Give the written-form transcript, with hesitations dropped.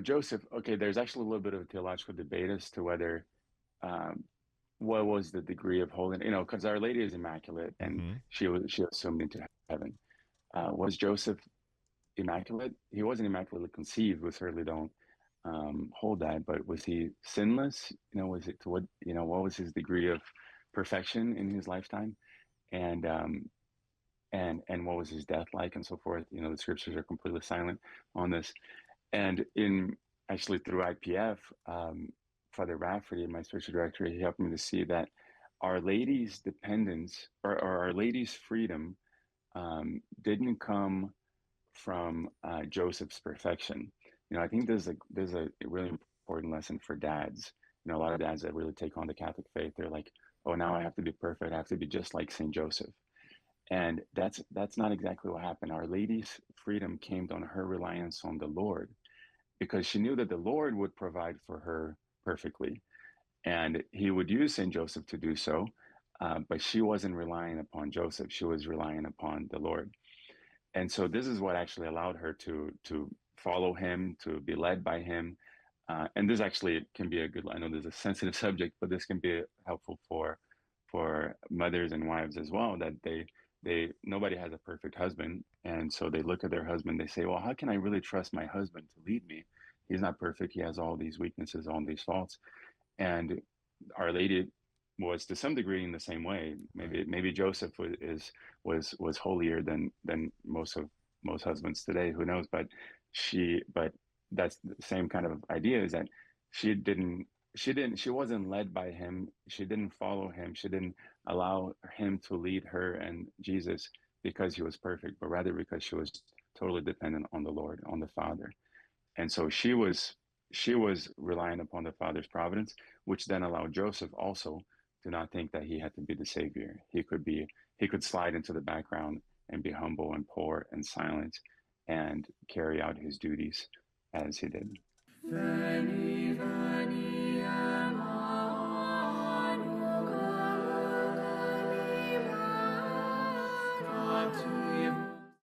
Joseph, okay, there's actually a little bit of a theological debate as to whether um, what was the degree of holiness, because Our Lady is immaculate and Hmm. she assumed into heaven. Was Joseph immaculate? He wasn't immaculately conceived. We certainly don't hold that, but was he sinless? Was it to what was his degree of perfection in his lifetime? And and what was his death like and so forth? The scriptures are completely silent on this. And in actually through IPF, Father Rafferty, my spiritual director, he helped me to see that Our Lady's dependence or Our Lady's freedom didn't come from Joseph's perfection. I think there's a really important lesson for dads. A lot of dads that really take on the Catholic faith, they're like, oh, now I have to be perfect. I have to be just like Saint Joseph. And that's not exactly what happened. Our Lady's freedom came on her reliance on the Lord because she knew that the Lord would provide for her perfectly, and he would use Saint Joseph to do so. But she wasn't relying upon Joseph; she was relying upon the Lord. And so this is what actually allowed her to follow him, to be led by him. And this actually can be a good. I know this is a sensitive subject, but this can be helpful for mothers and wives as well. That they nobody has a perfect husband, and so they look at their husband. They say, "Well, how can I really trust my husband to lead me? He's not perfect. He has all these weaknesses, all these faults." And Our Lady was to some degree in the same way. Right. Maybe Joseph was holier than most husbands today. Who knows? But that's the same kind of idea is that she didn't she wasn't led by him. She didn't follow him. She didn't allow him to lead her and Jesus because he was perfect, but rather because she was totally dependent on the Lord, on the Father. And so she was relying upon the Father's providence, which then allowed Joseph also to not think that he had to be the savior. He could slide into the background and be humble and poor and silent and carry out his duties as he did. Veni, veni.